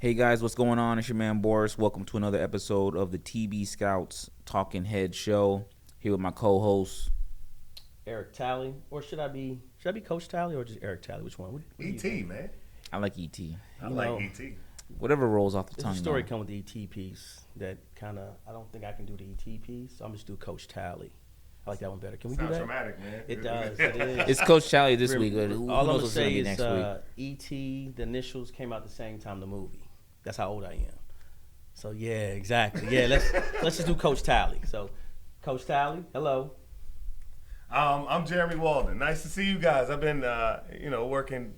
Hey guys, what's going on? It's your man Boris. Welcome to another episode of the TBScouts Talking Head Show. Here with my co-host Eric Talley, or should I be Coach Talley or just Eric Talley? Which one? What ET, man. I like ET. I like ET. Whatever rolls off the There's tongue. a story come with the ET piece that kind of I don't think I can do the ET piece. So I'm just do Coach Talley. I like that one better. Can we Sounds do that? dramatic, man. It does. It is. It's Coach Talley this week. Who All knows I'm gonna what's gonna say be is next week? ET. The initials came out the same time the movie. That's how old I am. So yeah, exactly. Yeah, let's just do Coach Talley. So, Coach Talley, hello. I'm Jeremy Walden. Nice to see you guys. I've been, working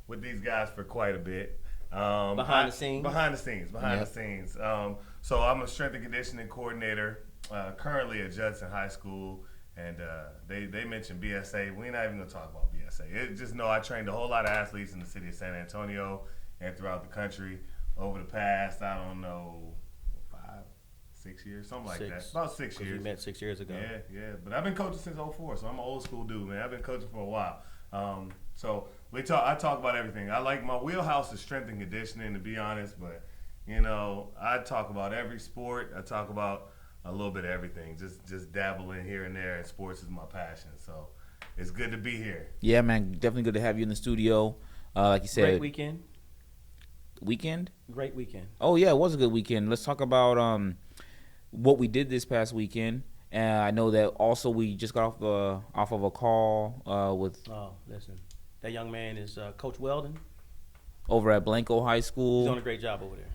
with these guys for quite a bit. Behind the scenes. So I'm a strength and conditioning coordinator, currently at Judson High School, and they mentioned BSA. We're not even gonna talk about BSA. Just know I trained a whole lot of athletes in the city of San Antonio and throughout the country over the past, I don't know, 6 years, something like that. About 6 years. We met 6 years ago. Yeah. But I've been coaching since '04, so I'm an old school dude, man. I've been coaching for a while. So I talk about everything. I like my wheelhouse is strength and conditioning, to be honest. But I talk about every sport. I talk about a little bit of everything. Just dabble in here and there. And sports is my passion. So it's good to be here. Yeah, man. Definitely good to have you in the studio. Like you said, Great weekend. Great weekend. Oh yeah, it was a good weekend. Let's talk about what we did this past weekend. And I know that also we just got off of a call with. Oh, listen, that young man is Coach Weldon over at Blanco High School. He's doing a great job over there.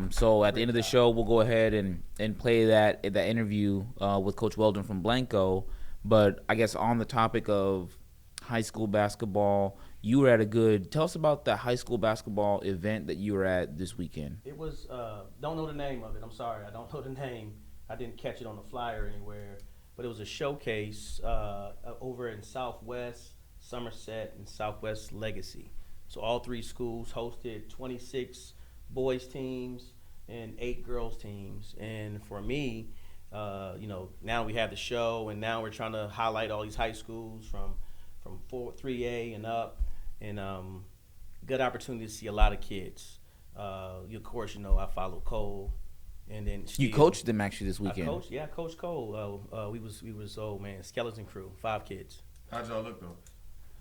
So at the end of the show, we'll go ahead and play that interview with Coach Weldon from Blanco. But I guess on the topic of high school basketball, you were at tell us about the high school basketball event that you were at this weekend. It was, don't know the name of it. I'm sorry. I don't know the name. I didn't catch it on the flyer anywhere. But it was a showcase over in Southwest Somerset and Southwest Legacy. So all three schools hosted 26 boys teams and 8 girls teams. And for me, now we have the show, and now we're trying to highlight all these high schools from 3A and up, and good opportunity to see a lot of kids. Of course, I follow Cole, and then you coached them actually this weekend. I coached Cole. We was skeleton crew, 5 kids. How'd y'all look though?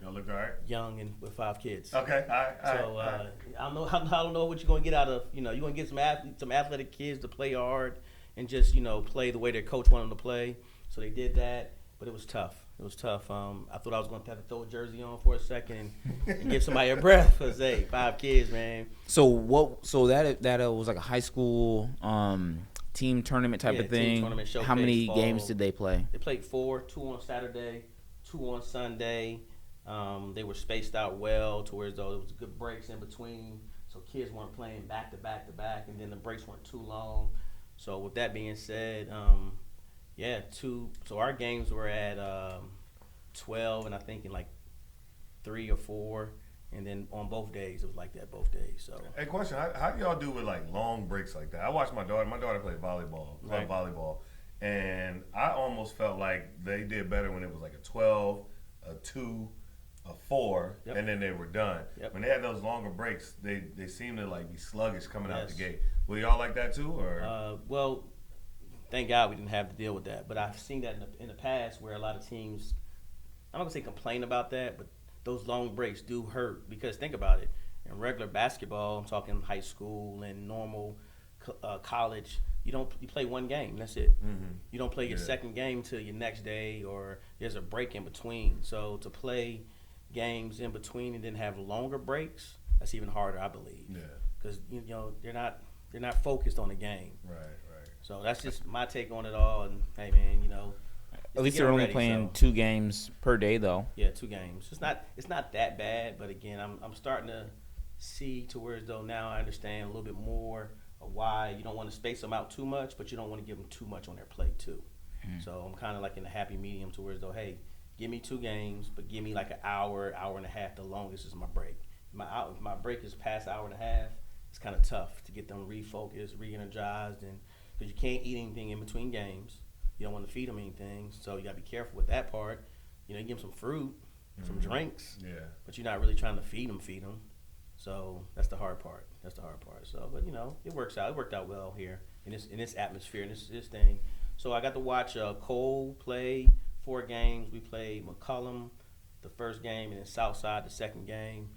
Y'all look all right? Young and with 5 kids. Okay, all right. I don't know what you're gonna get out of. You're gonna get some athletic kids to play hard and just play the way their coach wanted them to play. So they did that, but it was tough. I thought I was going to have to throw a jersey on for a second and give somebody a breath because, 5 kids, man. So that was like a high school team tournament type of thing. Team tournament showcase. How many games did they play? They played 4, 2 on Saturday, 2 on Sunday. They were spaced out well to where there was good breaks in between, so kids weren't playing back to back to back, and then the breaks weren't too long. So with that being said, so our games were at 12, and I think in like 3 or 4, and then on both days it was like that both days. So hey, question: How do y'all do with like long breaks like that? I watched my daughter. My daughter played volleyball, and I almost felt like they did better when it was like a 12, a 2, a 4, and then they were done. Yep. When they had those longer breaks, they seemed to like be sluggish coming out the gate. Were y'all like that too, or? Well, thank God we didn't have to deal with that. But I've seen that in the past where a lot of teams, I'm not going to say complain about that, but those long breaks do hurt because think about it. In regular basketball, I'm talking high school and normal college, you play one game. That's it. Mm-hmm. You don't play your second game till your next day or there's a break in between. So to play games in between and then have longer breaks, that's even harder, I believe. Yeah. Because, they're not focused on the game. Right. So that's just my take on it all. And hey, man, at least they're only playing 2 games per day, though. Yeah, 2 games. It's not that bad, but again, I'm starting to see to where as though now I understand a little bit more of why you don't want to space them out too much, but you don't want to give them too much on their plate too. So I'm kind of like in a happy medium to where as though, hey, give me 2 games, but give me like an hour and a half. The longest is my break. If my break is past hour and a half, it's kind of tough to get them refocused, re-energized, and because you can't eat anything in between games. You don't want to feed them anything, so you got to be careful with that part. You give them some fruit, some drinks, but you're not really trying to feed them. So that's the hard part. That's the hard part. So, but it works out. It worked out well here in this atmosphere and this thing. So I got to watch Cole play 4 games. We played McCollum the first game and then Southside the second game.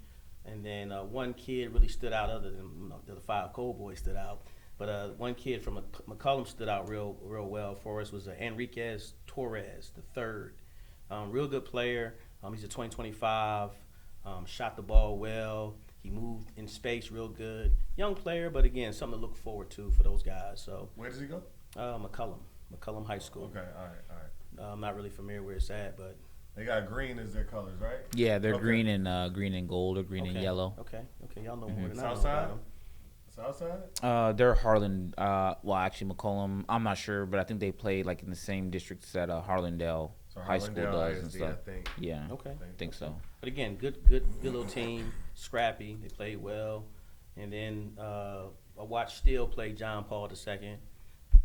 And then one kid really stood out, other than the 5 Cole boys stood out. But one kid from McCollum stood out real well for us was Enriquez Torres the third. Real good player. He's a 2025. Shot the ball well. He moved in space real good. Young player, but again, something to look forward to for those guys. So Where does he go? McCollum High School. Okay, all right. I'm not really familiar where it's at, but They got green as their colors, right? Yeah, they're Okay. green and gold or green and yellow. Okay. Y'all know more than I know Southside? about 'em. Southside? They're Harlan. Well, actually, McCollum. I'm not sure, but I think they play like in the same districts that Harlandale So High School Harlandale does and ISD, stuff. I think. Yeah, Okay. I think so. But again, good little team, scrappy. They played well, and then I watched Steele play John Paul II.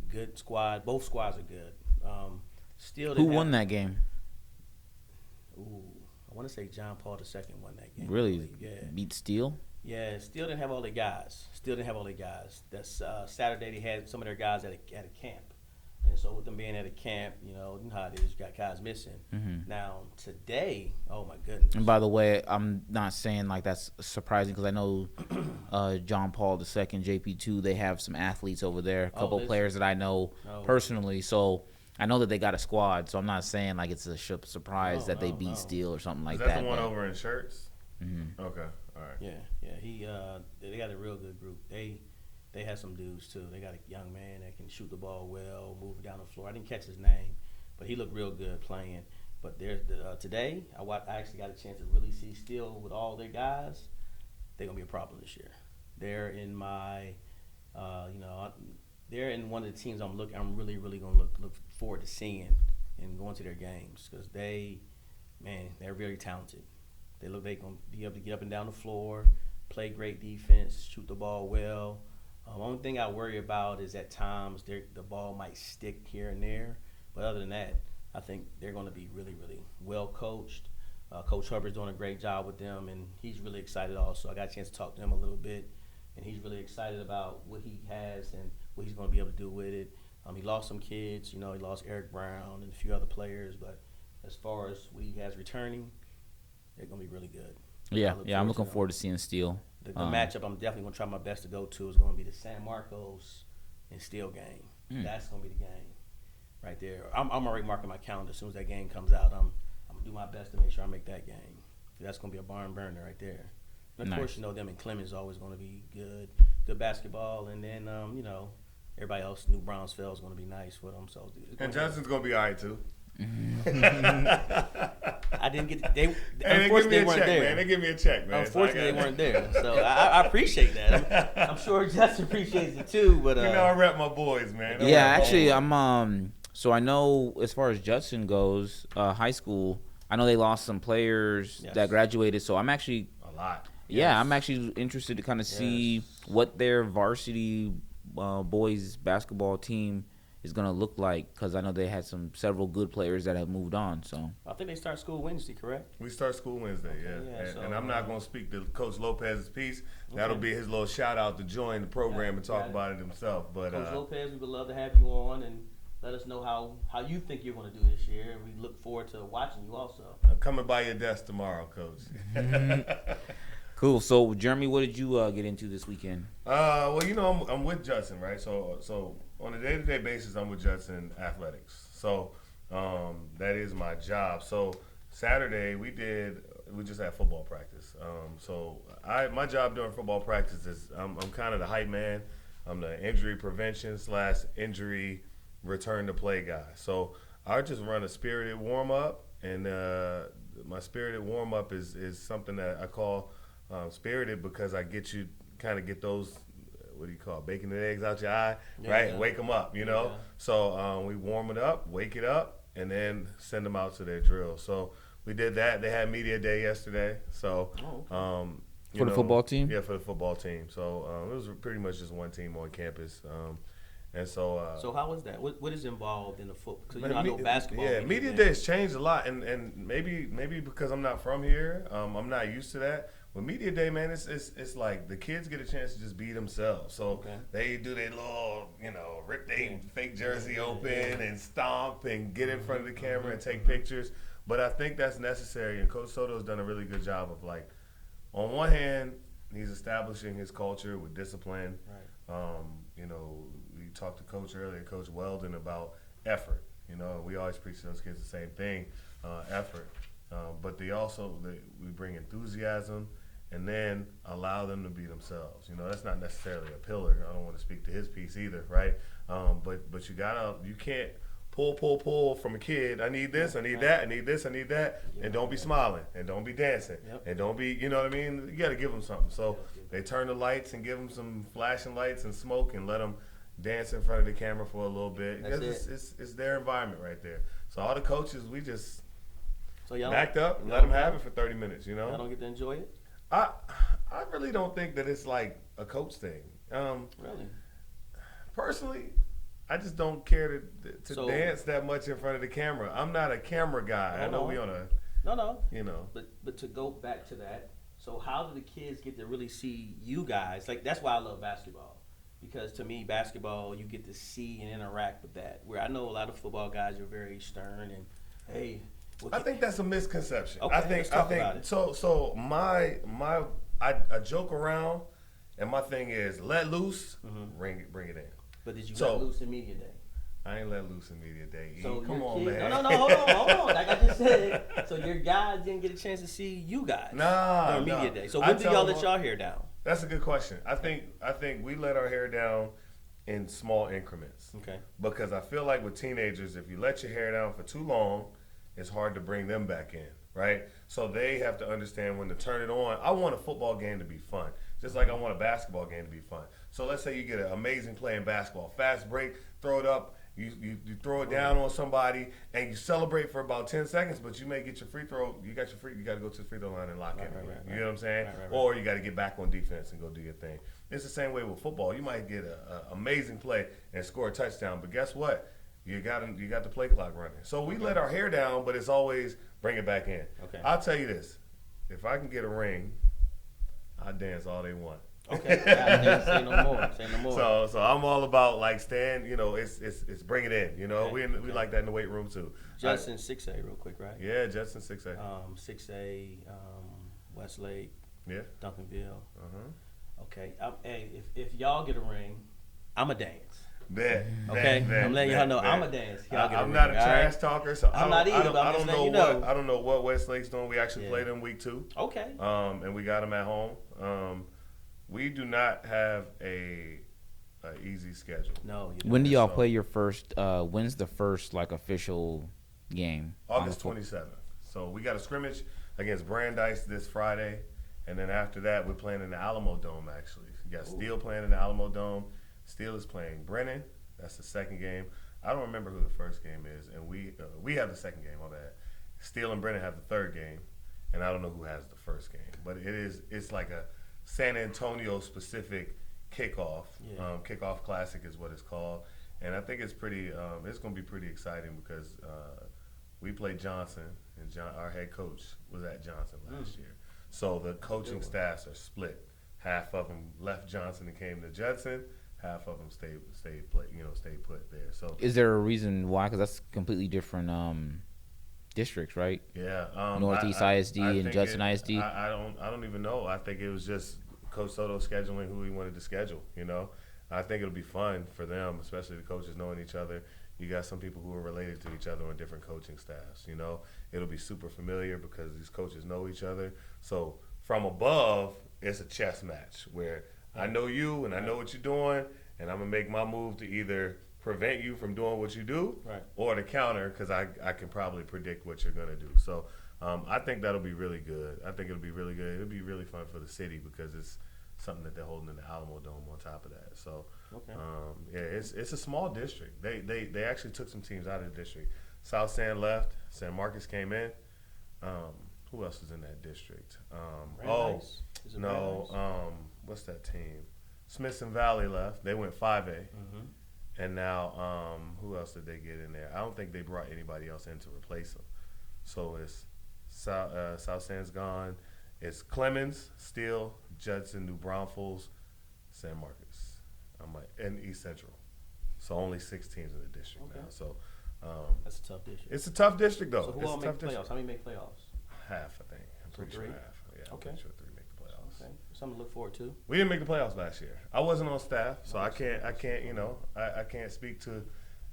Good squad. Both squads are good. Steele. Who won that game? Ooh, I want to say John Paul II won that game. Really? Yeah. Beat Steele? Yeah. Steele didn't have all their guys. That's Saturday. They had some of their guys at a camp. And so with them being at a camp, you know how it is. You got guys missing. Mm-hmm. Now today, oh my goodness. And by the way, I'm not saying like that's surprising because I know John Paul II, JP2, they have some athletes over there, a couple players that I know personally. So I know that they got a squad. So I'm not saying like it's a surprise that they beat Steele or something like Is that. that the one over in shirts? Mm-hmm. Okay, all right. Yeah. They got a real good group. They had some dudes too. They got a young man that can shoot the ball well, move down the floor. I didn't catch his name, but he looked real good playing. But today, I actually got a chance to really see Steele with all their guys. They're gonna be a problem this year. They're in my, they're in one of the teams I'm really gonna look forward to seeing and going to their games because they're really talented. They gonna be able to get up and down the floor, play great defense, shoot the ball well. Only thing I worry about is at times the ball might stick here and there. But other than that, I think they're going to be really, really well coached. Coach Hubbard's doing a great job with them, and he's really excited also. I got a chance to talk to him a little bit, and he's really excited about what he has and what he's going to be able to do with it. He lost some kids. He lost Eric Brown and a few other players. But as far as what he has returning, they're going to be really good. Yeah, I'm looking forward to seeing Steele. The matchup I'm definitely going to try my best to go to is going to be the San Marcos and Steele game. That's going to be the game right there. I'm already marking my calendar as soon as that game comes out. I'm going to do my best to make sure I make that game. That's going to be a barn burner right there. And of course, them in Clemens is always going to be good basketball. And then, everybody else, New Brownsville is going to be nice for them. So, and Johnson's going to be all right, too. I didn't get. Unfortunately, they weren't there. Man. They give me a check, man. Unfortunately, they weren't there. So I appreciate that. I'm sure Justin appreciates it too. But I rep my boys, man. I'm So I know as far as Judson goes, high school. I know they lost some players that graduated. So I'm actually a lot. Yeah, I'm actually interested to kind of see what their varsity boys basketball team is going to look like because I know they had several good players that have moved on. So I think they start school Wednesday, correct? We start school Wednesday, and I'm not going to speak to Coach Lopez's piece. That'll be his little shout out to join the program and talk about it himself. But Coach Lopez, we would love to have you on and let us know how you think you're going to do this year. We look forward to watching you also. I'm coming by your desk tomorrow, Coach. Cool. So, Jeremy, what did you get into this weekend? Well, I'm with Judson, right? So on a day-to-day basis, I'm with Judson Athletics. So that is my job. So Saturday we just had football practice. So my job during football practice is I'm kind of the hype man. I'm the injury prevention / injury return to play guy. So I just run a spirited warm up, and my spirited warm up is something that I call spirited because I get those, what do you call it, bacon and eggs out your eye, right? Yeah. Wake them up, Yeah. So we warm it up, wake it up, and then send them out to their drill. So we did that. They had media day yesterday. So for the football team? Yeah, for the football team. So it was pretty much just one team on campus. And so so how was that? What is involved in the football? Because I know basketball. Yeah, media day has changed a lot, and maybe because I'm not from here, I'm not used to that. With media day, man, it's like the kids get a chance to just be themselves. So they do their little, rip their fake jersey open and stomp and get in front of the camera and take pictures. But I think that's necessary, and Coach Soto's done a really good job of, like, on one hand, he's establishing his culture with discipline. Right. We talked to Coach earlier, Coach Weldon, about effort. We always preach to those kids the same thing, effort. But we bring enthusiasm and then allow them to be themselves. That's not necessarily a pillar. I don't want to speak to his piece either, right? But you can't pull from a kid. I need this, I need that, I need this, I need that, and don't be smiling, and don't be dancing, and don't be, you know what I mean? You got to give them something. So they turn the lights and give them some flashing lights and smoke and let them dance in front of the camera for a little bit. Because it's their environment right there. So all the coaches, we just backed up and let them have it for 30 minutes, Y'all don't get to enjoy it? I really don't think that it's like a coach thing. Really? Personally, I just don't care to dance that much in front of the camera. I'm not a camera guy. I know we on a no. But to go back to that, so how do the kids get to really see you guys? Like, that's why I love basketball, because to me, basketball, you get to see and interact with that. Where I know a lot of football guys are very stern and hey. I think that's a misconception. Okay, let's talk about it. So I joke around, and my thing is let loose, bring it in. But did you let loose in media day? I ain't let loose in media day. So come on, man. No, hold on. Like I just said, so your guys didn't get a chance to see you guys on media day. So when did y'all let y'all hair down? That's a good question. I think we let our hair down in small increments. Okay. Because I feel like with teenagers, if you let your hair down for too long, it's hard to bring them back in, right? So they have to understand when to turn it on. I want a football game to be fun, just like I want a basketball game to be fun. So let's say you get an amazing play in basketball, fast break, throw it up, you throw it down on somebody, and you celebrate for about 10 seconds, but you may get your free throw. You got to go to the free throw line and lock in. You know what I'm saying? Right. Or you got to get back on defense and go do your thing. It's the same way with football. You might get an amazing play and score a touchdown, but guess what? You got the play clock running. So we let our hair down, but it's always bring it back in. Okay. I'll tell you this. If I can get a ring, I dance all they want. Okay. Say no more. So I'm all about like it's bring it in. Okay. We like that in the weight room too. Judson 6A real quick, right? Yeah, Judson 6A. 6A, Westlake. Yeah. Duncanville. Okay. Hey, if y'all get a ring, I'ma dance. Okay, I'm letting y'all know I'm a dance. I'm not a trash talker, so I'm not either. But I'm just letting you know. I don't know what Westlake's doing. We actually played them week 2. Okay. And we got them at home. We do not have a easy schedule. No. When do y'all play your first? When's the first official game? August 27th. So we got a scrimmage against Brandeis this Friday, and then after that we're playing in the Alamo Dome. Actually, you got Steele playing in the Alamo Dome. Steele is playing Brennan. That's the second game. I don't remember who the first game is, and we have the second game. My bad. Steele and Brennan have the third game, and I don't know who has the first game. But it's like a San Antonio specific kickoff. Kickoff Classic is what it's called, and I think it's pretty. It's going to be pretty exciting because we played Johnson, and our head coach was at Johnson last year. So the coaching staffs are split. Half of them left Johnson and came to Judson. Half of them stayed put there. So is there a reason why? Because that's completely different districts, right? Yeah. Northeast ISD and Judson ISD. I don't even know. I think it was just Coach Soto scheduling who he wanted to schedule. I think it'll be fun for them, especially the coaches knowing each other. You got some people who are related to each other on different coaching staffs. It'll be super familiar because these coaches know each other. So from above, it's a chess match where I know you and I know what you're doing, and I'm going to make my move to either prevent you from doing what you do or to counter because I can probably predict what you're going to do. So I think that'll be really good. I think it'll be really good. It'll be really fun for the city because it's something that they're holding in the Alamo Dome on top of that. So, it's a small district. They actually took some teams out of the district. South San left. San Marcos came in. Who else is in that district? What's that team? Smithson Valley left. They went 5A. And now, who else did they get in there? I don't think they brought anybody else in to replace them. So it's South San's gone, It's Clemens, Steele, Judson, New Braunfels, San Marcos. And East Central. So only 6 teams in the district now. So that's a tough district. it's a tough district, though. So who it's all a make tough playoffs? district. How many make playoffs? Half, I think. I'm pretty sure 3? half. Yeah, I'm Okay. pretty sure 3 make the playoffs. Okay. Something to look forward to. We didn't make the playoffs last year. I wasn't on staff, so I can't. I can't speak to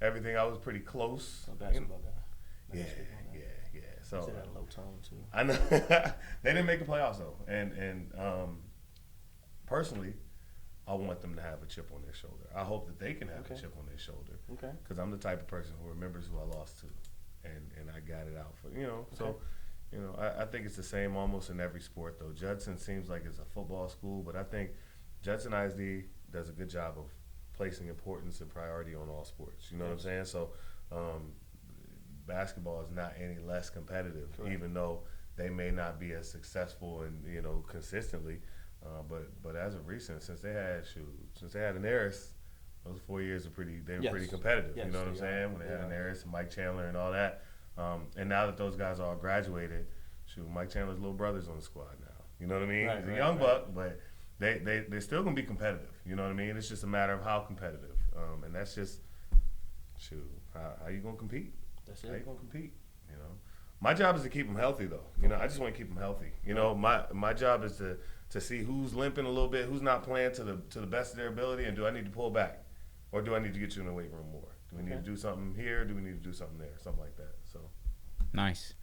everything. I was pretty close. A basketball guy. Yeah. So Say that in low tone too. I know they didn't make the playoffs though, and personally, I want them to have a chip on their shoulder. I hope that they can have a chip on their shoulder. Okay. Because I'm the type of person who remembers who I lost to, and I got it out for So, I think it's the same almost in every sport though. Judson seems like it's a football school, but I think Judson ISD does a good job of placing importance and priority on all sports. You know what I'm saying? So, basketball is not any less competitive, even though they may not be as successful and consistently. But as of recent, since they had an Eris, those 4 years were pretty competitive. Yes, you know what I'm saying? When they had an Eris and Mike Chandler and all that. And now that those guys are all graduated, Mike Chandler's little brother's on the squad now. You know what I mean? He's a young buck, but they're still gonna be competitive. You know what I mean? It's just a matter of how competitive. And that's just how you gonna compete? That's it. How you gonna compete? My job is to keep them healthy, though. I just want to keep them healthy. My job is to see who's limping a little bit, who's not playing to the best of their ability, and do I need to pull back, or do I need to get you in the weight room more? Do we need to do something here? Do we need to do something there? Something like that. So nice.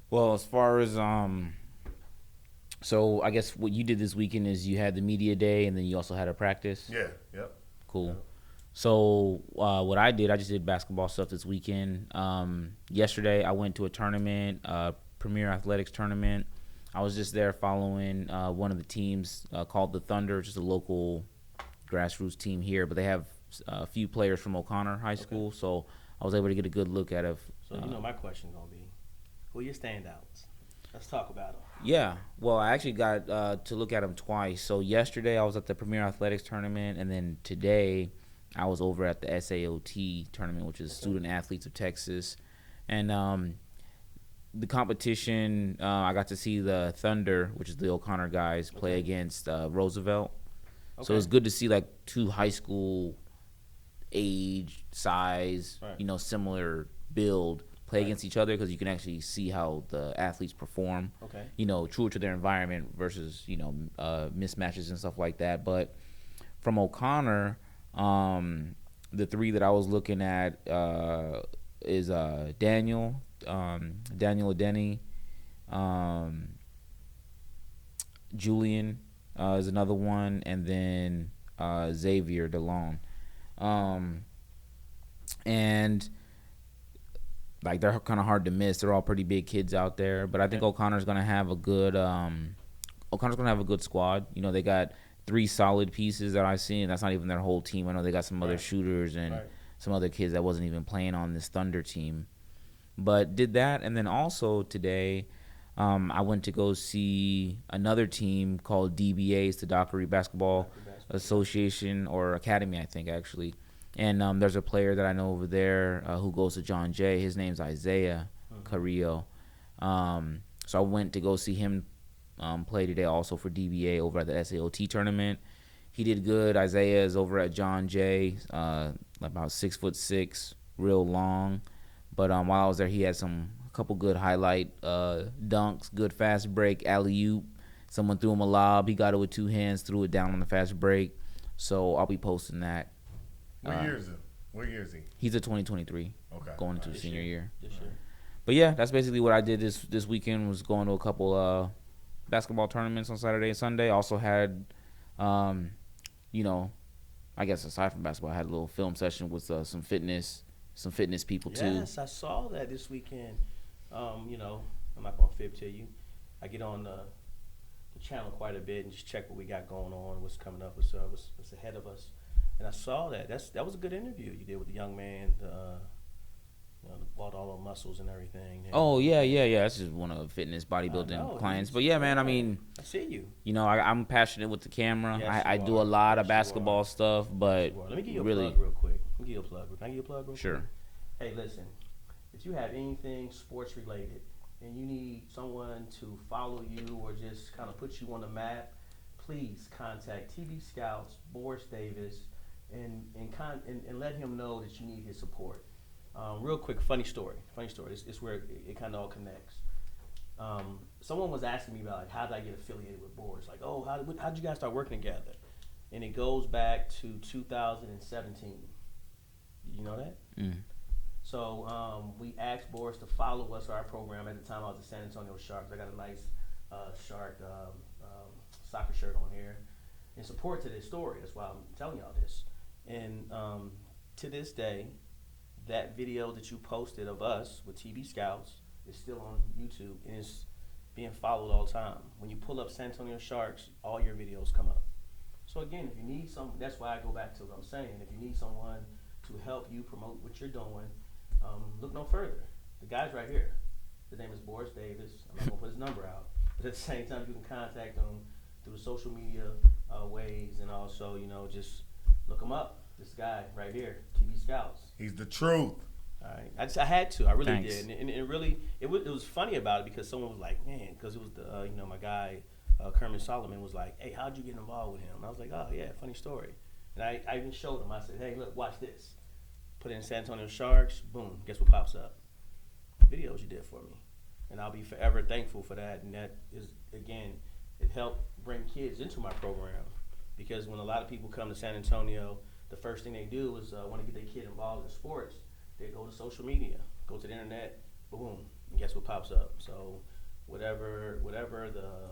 Well, as far as so I guess what you did this weekend is you had the media day, and then you also had a practice. Yeah. Yep. Cool. Yep. So what I just did basketball stuff this weekend. Yesterday I went to a tournament, Premier Athletics tournament. I was just there following one of the teams called the Thunder, just a local grassroots team here, but they have a few players from O'Connor High School, so I was able to get a good look at it. So my question is gonna be, who are your standouts? Let's talk about them. Yeah, well, I actually got to look at them twice. So yesterday I was at the Premier Athletics tournament, and then today I was over at the SAOT tournament, which is Student Athletes of Texas. And the competition, I got to see the Thunder, which is the O'Connor guys, play against Roosevelt. Okay. So it's good to see like 2 high school age, size, similar build play against each other, because you can actually see how the athletes perform, true to their environment versus, mismatches and stuff like that. But from O'Connor, the 3 that I was looking at is Daniel Adeni, Julian is another one, and then Xavier DeLong. And like they're kind of hard to miss. They're all pretty big kids out there, but I think O'Connor's gonna have a good squad. They got 3 solid pieces that I've seen. That's not even their whole team. I know they got some other shooters and some other kids that wasn't even playing on this Thunder team. But did that, and then also today, I went to go see another team called DBA, it's the Dockery Basketball Association or Academy, I think, actually. And there's a player that I know over there who goes to John Jay. His name's Isaiah Carrillo. So I went to go see him play today also for DBA over at the SAOT tournament. He did good. Isaiah is over at John Jay, about 6'6", real long. But while I was there, he had a couple good highlight dunks, good fast break, alley-oop. Someone threw him a lob. He got it with 2 hands, threw it down on the fast break. So I'll be posting that. What year is it? What year is he? He's a 2023. Okay. Going into senior year. This year. But yeah, that's basically what I did this weekend, was going to a couple basketball tournaments on Saturday and Sunday. Also had, I guess aside from basketball, I had a little film session with some fitness people too. Yes, I saw that this weekend. I'm not gonna fib to you. I get on the channel quite a bit and just check what we got going on, what's coming up, what's ahead of us. And I saw that. That was a good interview you did with the young man. Bought all the muscles and everything. Oh yeah. That's just one of fitness bodybuilding clients. But yeah, man. I mean, I see you. I'm passionate with the camera. Yes, I do a lot of basketball stuff, but let me give you a really, plug real quick. Can I give you a plug real sure. quick? Hey, listen. If you have anything sports related, and you need someone to follow you or just kind of put you on the map, please contact TBScouts, Boris Davis, and let him know that you need his support. Real quick, funny story. It's where it kind of all connects. Someone was asking me about like how did I get affiliated with Boris? Like, oh, how did you guys start working together? And it goes back to 2017. You know that? Mm. So we asked Boris to follow us, our program. At the time, I was the San Antonio Sharks. I got a nice Shark soccer shirt on here in support to this story. That's why I'm telling y'all this. And to this day, that video that you posted of us with TBScouts is still on YouTube and it's being followed all the time. When you pull up San Antonio Sharks, all your videos come up. So again, if you need that's why I go back to what I'm saying. If you need someone to help you promote what you're doing, look no further. The guy's right here. His name is Boris Davis. I'm not gonna put his number out, but at the same time, you can contact him through social media ways, and also, just look him up. This guy right here, TBScouts. He's the truth. All right, I had to. I really Thanks. did, and it was funny about it because someone was like, man, because it was the my guy Kermit Solomon was like, hey, how'd you get involved with him? And I was like, oh yeah, funny story. And I even showed him. I said, hey, look, watch this. Put it in San Antonio Sharks. Boom. Guess what pops up? Videos you did for me, and I'll be forever thankful for that. And that is, again, it helped bring kids into my program because when a lot of people come to San Antonio, the first thing they do is want to get their kid involved in sports. They go to social media, go to the internet, boom, and guess what pops up? So whatever the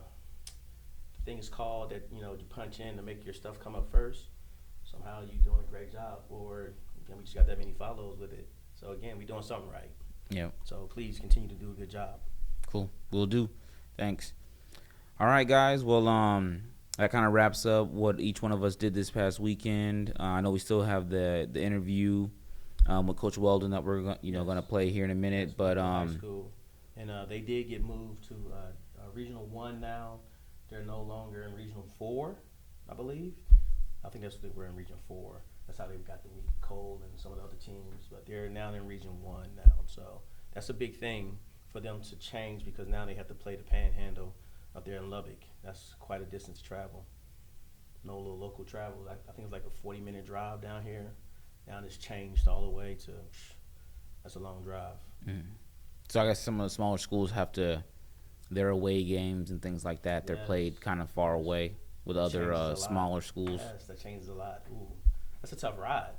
thing is called that you punch in to make your stuff come up first, somehow you're doing a great job. Or again, we just got that many follows with it. So again, we're doing something right. Yeah. So please continue to do a good job. Cool. Will do. Thanks. All right, guys. Well, that kind of wraps up what each one of us did this past weekend. I know we still have the interview with Coach Weldon that we're going to play here in a minute. Yes, but high school, and they did get moved to Regional 1 now. They're no longer in Regional 4, I believe. I think that's what they were in Region 4. That's how they got to meet Cole and some of the other teams. But they're now in Region 1 now. So that's a big thing for them to change because now they have to play the Panhandle up there in Lubbock. That's quite a distance to travel. No little local travel. I think it's like a 40-minute drive down here. Now it's changed all the way to, that's a long drive. Mm. So I guess some of the smaller schools have their away games and things like that. They're played kind of far away with other smaller schools. Yes, that changes a lot. Ooh, that's a tough ride.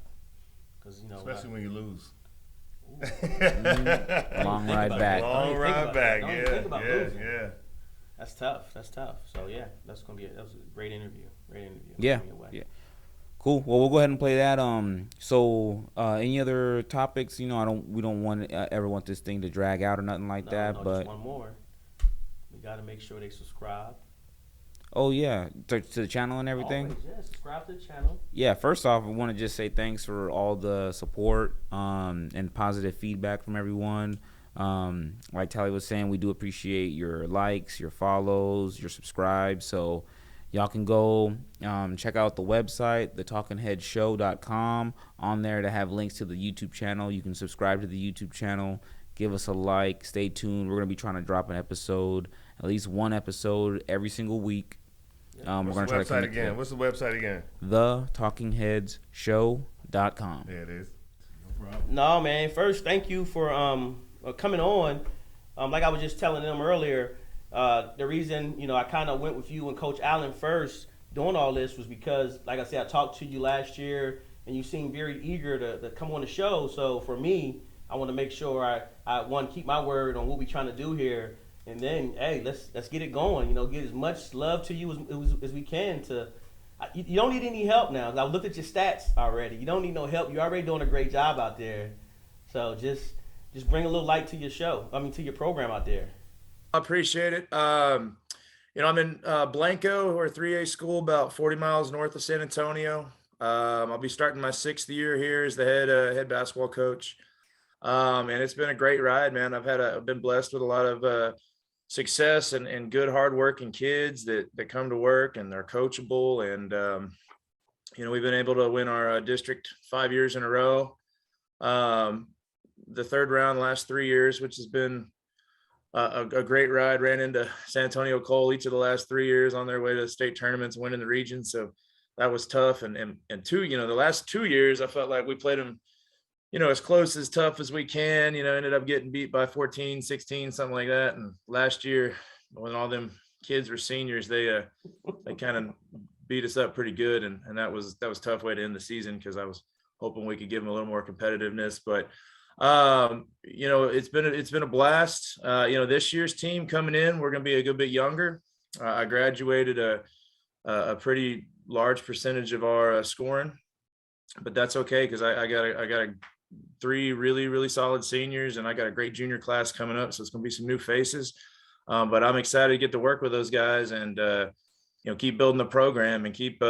Especially when you lose. Long ride back. Long ride back, yeah. That's tough. So yeah, that was a great interview. Yeah. Cool. Well, we'll go ahead and play that. So any other topics? We don't want ever want this thing to drag out or nothing like that. No, but just one more. We got to make sure they subscribe. Oh yeah, to the channel and everything. Always, yeah. Subscribe to the channel. Yeah. First off, I want to just say thanks for all the support and positive feedback from everyone. Like Tally was saying, we do appreciate your likes, your follows, your subscribes. So y'all can go check out the website, thetalkingheadshow.com. On there to have links to the YouTube channel. You can subscribe to the YouTube channel. Give us a like. Stay tuned. We're going to be trying to drop an episode, at least one episode every single week. We're going to try to commit again. What's the website again? thetalkingheadshow.com. There it is. No problem. No, man. First, thank you for coming on. Like I was just telling them earlier, the reason I kind of went with you and Coach Allen first doing all this was because, like I said, I talked to you last year and you seemed very eager to come on the show. So for me, I want to make sure I keep my word on what we're trying to do here. And then, hey, let's get it going. Get as much love to you as we can. You don't need any help now. I looked at your stats already. You don't need no help. You're already doing a great job out there. So just bring a little light to your show. To your program out there. I appreciate it. I'm in Blanco, or 3A school, about 40 miles north of San Antonio. I'll be starting my 6th year here as the head basketball coach. And it's been a great ride, man. I've been blessed with a lot of success and good, hardworking kids that come to work and they're coachable. And, we've been able to win our district 5 years in a row. The third round last 3 years, which has been a great ride. Ran into San Antonio Cole each of the last 3 years on their way to state tournaments, winning the region. So that was tough. And two, the last 2 years, I felt like we played them, as close as tough as we can, ended up getting beat by 14, 16, something like that. And last year, when all them kids were seniors, they kind of beat us up pretty good. And that was a tough way to end the season, because I was hoping we could give them a little more competitiveness. But it's been a blast. This year's team coming in, we're going to be a good bit younger. I graduated a pretty large percentage of our scoring, but that's okay, because I got 3 really, really solid seniors, and I got a great junior class coming up. So it's going to be some new faces. But I'm excited to get to work with those guys and, keep building the program and keep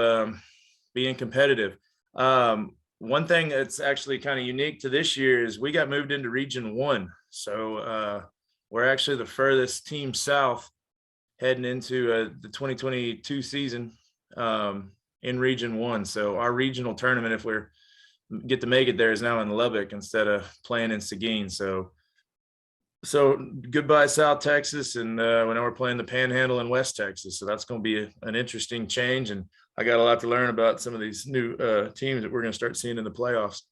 being competitive. One thing that's actually kind of unique to this year is we got moved into Region 1. So we're actually the furthest team south heading into the 2022 season in Region 1. So our regional tournament, if we're get to make it there, is now in Lubbock instead of playing in Seguin. So goodbye South Texas, and we're playing the Panhandle in West Texas. So that's going to be an interesting change, and I got a lot to learn about some of these new teams that we're going to start seeing in the playoffs.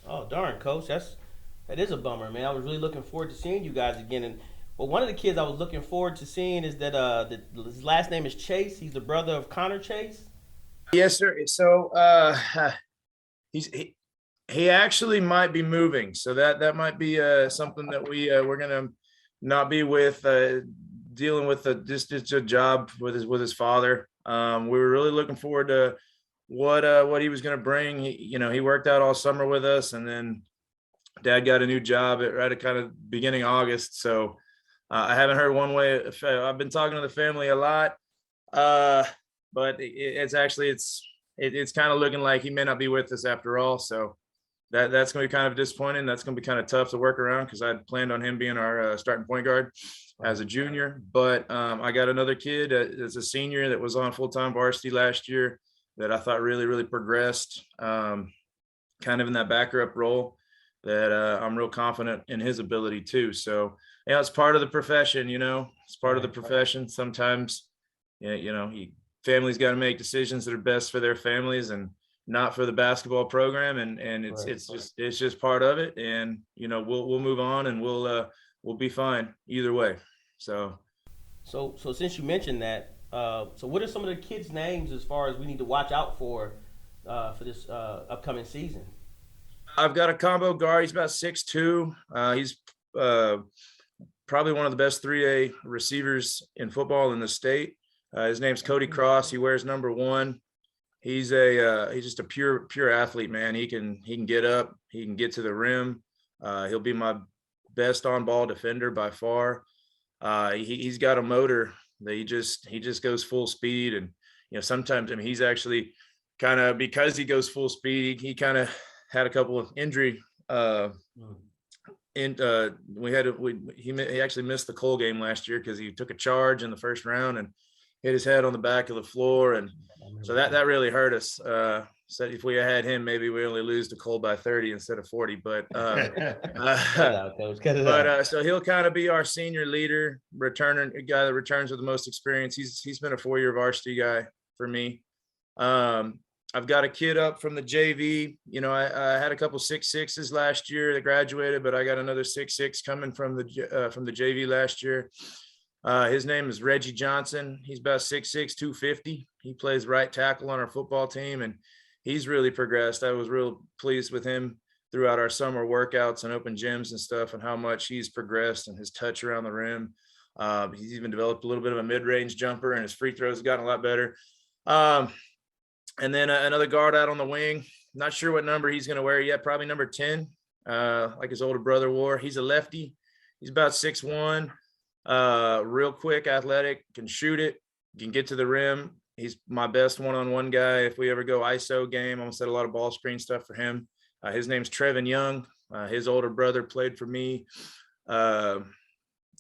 Oh darn, Coach, that is a bummer, man. I was really looking forward to seeing you guys again. And one of the kids I was looking forward to seeing is that his last name is Chase. He's the brother of Connor Chase. Yes, sir. So he actually might be moving, so that might be something that we're gonna not be with dealing with just a job with his father. We were really looking forward to what he was going to bring. He worked out all summer with us, and then Dad got a new job right at kind of beginning August. So I haven't heard one way. I've been talking to the family a lot, but it's kind of looking like he may not be with us after all. So that's going to be kind of disappointing. That's going to be kind of tough to work around, because I'd planned on him being our starting point guard as a junior. But I got another kid as a senior that was on full-time varsity last year that I thought really, really progressed kind of in that backer-up role, that I'm real confident in his ability too. So, it's part of the profession, it's part of the profession. Sometimes, families got to make decisions that are best for their families and not for the basketball program, and it's just part of it. And we'll move on, and we'll be fine either way. So since you mentioned that, so what are some of the kids' names as far as we need to watch out for this upcoming season? I've got a combo guard. He's about 6'2". He's probably one of the best 3A receivers in football in the state. His name's Cody Cross. He wears number 1. He's just a pure athlete, man. He can get up. He can get to the rim. He'll be my best on ball defender by far. He's got a motor that he just goes full speed. And sometimes, he's actually kind of, because he goes full speed, he kind of had a couple of injury. He actually missed the Cole game last year because he took a charge in the first round and hit his head on the back of the floor, and so that really hurt us. So if we had him, maybe we only lose to Cole by 30 instead of 40. But so he'll kind of be our senior leader, a guy that returns with the most experience. He's been a 4-year varsity guy for me. I've got a kid up from the JV. I had a couple 6'6" last year that graduated, but I got another 6'6" coming from the JV last year. His name is Reggie Johnson. He's about 6'6", 250. He plays right tackle on our football team, and he's really progressed. I was real pleased with him throughout our summer workouts and open gyms and stuff, and how much he's progressed and his touch around the rim. He's even developed a little bit of a mid-range jumper, and his free throws have gotten a lot better. And then another guard out on the wing. Not sure what number he's going to wear yet. Probably number 10, like his older brother wore. He's a lefty. He's about 6'1", real quick, athletic, can shoot it, can get to the rim. He's my best one-on-one guy. If we ever go ISO game, I'm going to set a lot of ball screen stuff for him. His name's Trevin Young. His older brother played for me. It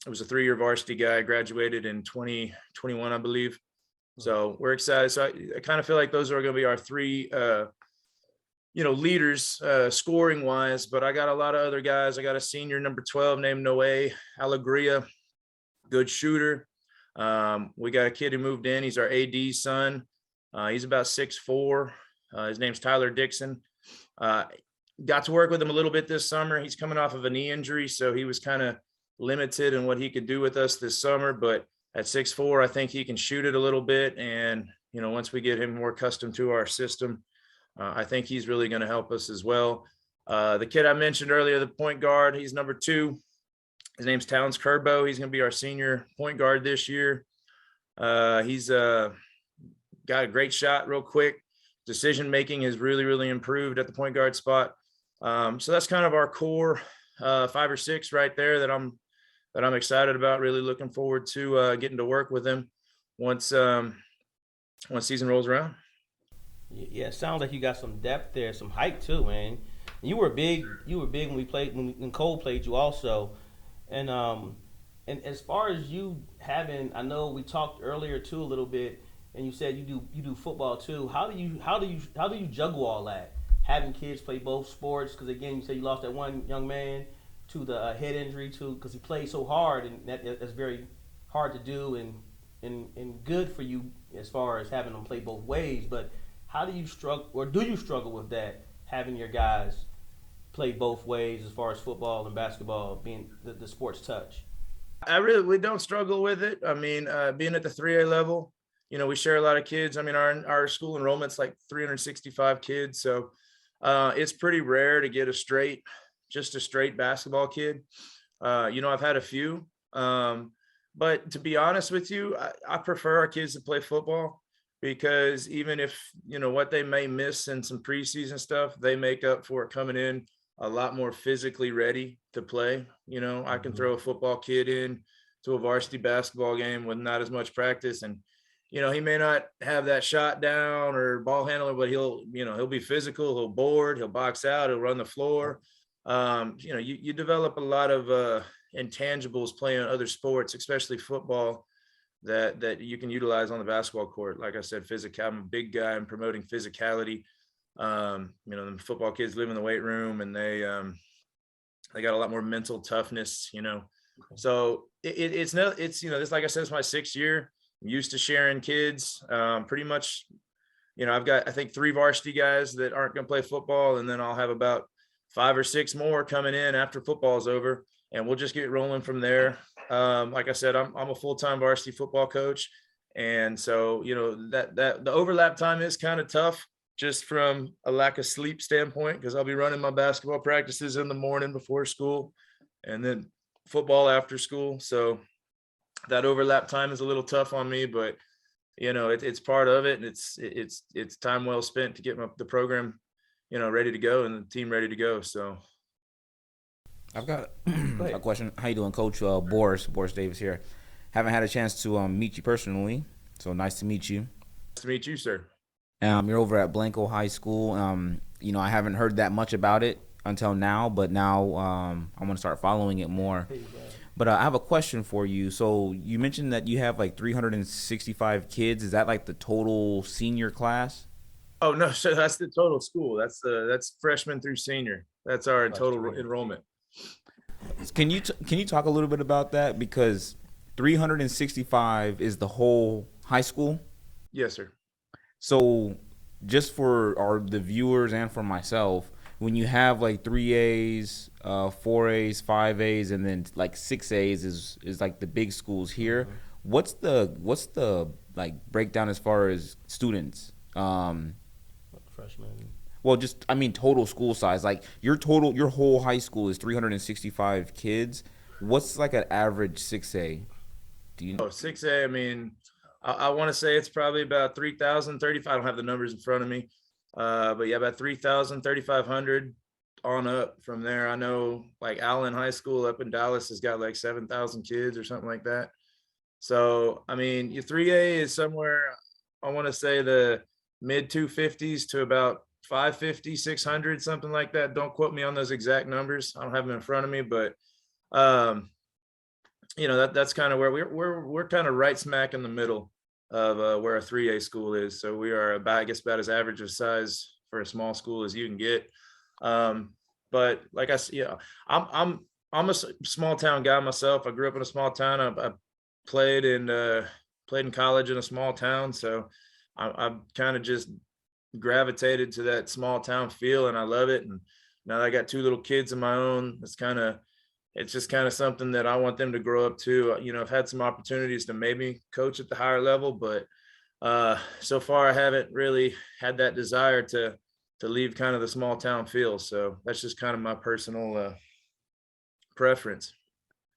was a 3-year varsity guy, graduated in 2021, I believe. So we're excited. So I kind of feel like those are going to be our 3 leaders scoring wise, but I got a lot of other guys. I got a senior number 12 named Noe Alegria, good shooter. We got a kid who moved in. He's our AD son. He's about 6'4". His name's Tyler Dixon. Got to work with him a little bit this summer. He's coming off of a knee injury, so he was kind of limited in what he could do with us this summer. But at 6'4", I think he can shoot it a little bit. And, once we get him more accustomed to our system, I think he's really going to help us as well. The kid I mentioned earlier, the point guard, he's number 2. His name's Towns Kerbo. He's going to be our senior point guard this year. He's got a great shot real quick. Decision-making has really, really improved at the point guard spot. So that's kind of our core 5 or 6 right there that I'm excited about, really looking forward to getting to work with them once season rolls around. Yeah, it sounds like you got some depth there, some height too, man. You were big when we played when Cole played you also. And as far as you having, I know we talked earlier too a little bit, and you said you do football too. How do you juggle all that? Having kids play both sports, because again, you said you lost that one young man to the head injury too, because he played so hard, and that's very hard to do and good for you as far as having them play both ways. But how do you struggle, or do you struggle with that, having your guys play both ways as far as football and basketball being the sports touch? We don't struggle with it. I mean, being at the 3A level, we share a lot of kids. I mean, our school enrollment's like 365 kids. So it's pretty rare to get just a straight basketball kid. I've had a few, but to be honest with you, I prefer our kids to play football, because even if, what they may miss in some preseason stuff, they make up for it coming in a lot more physically ready to play. I can throw a football kid in to a varsity basketball game with not as much practice, and he may not have that shot down or ball handler, but he'll be physical, he'll board, he'll box out, he'll run the floor. You develop a lot of intangibles playing other sports, especially football, that you can utilize on the basketball court. Like I said, I'm a big guy in promoting physicality. The football kids live in the weight room, and they got a lot more mental toughness, So it's like I said, it's my 6th year. I'm used to sharing kids. Pretty much, I've got, I think, 3 varsity guys that aren't going to play football, and then I'll have about 5 or 6 more coming in after football's over, and we'll just get rolling from there. Like I said, I'm a full-time varsity football coach, and so that the overlap time is kind of tough, just from a lack of sleep standpoint, because I'll be running my basketball practices in the morning before school, and then football after school. So that overlap time is a little tough on me, but it's part of it, and it's time well spent to get the program ready to go and the team ready to go. So I've got a question. How you doing, Coach? Boris Davis here. Haven't had a chance to meet you personally, so nice to meet you. Nice to meet you, sir. You're over at Blanco High School. I haven't heard that much about it until now, but now I'm going to start following it more. But I have a question for you. So you mentioned that you have like 365 kids. Is that like the total senior class? Oh, no, so that's the total school. That's freshman through senior. That's our total enrollment. Can you talk a little bit about that? Because 365 is the whole high school? Yes, sir. So just for the viewers and for myself, when you have like 3As, 4As, 5As, and then like 6As is like the big schools here. Mm-hmm. What's the like breakdown as far as students? Freshmen. Well, total school size. Like your whole high school is 365 kids. What's like an average 6A? Do you know? 6A, I mean, I want to say it's probably about 3,000, 35. I don't have the numbers in front of me. But yeah, about 3,000, 3,500 on up from there. I know like Allen High School up in Dallas has got like 7,000 kids or something like that. So, I mean, your 3A is somewhere, I want to say the mid 250s to about 550, 600, something like that. Don't quote me on those exact numbers. I don't have them in front of me, but that's kind of where we're kind of right smack in the middle of where a 3A school is. So we are about as average of size for a small school as you can get. But like I said, yeah, I'm a small town guy myself. I grew up in a small town. I played in college in a small town, so I've kind of just gravitated to that small town feel, and I love it. And now that I got 2 little kids of my own, it's just kind of something that I want them to grow up to. You know, I've had some opportunities to maybe coach at the higher level, but so far I haven't really had that desire to leave kind of the small town feel. So that's just kind of my personal preference.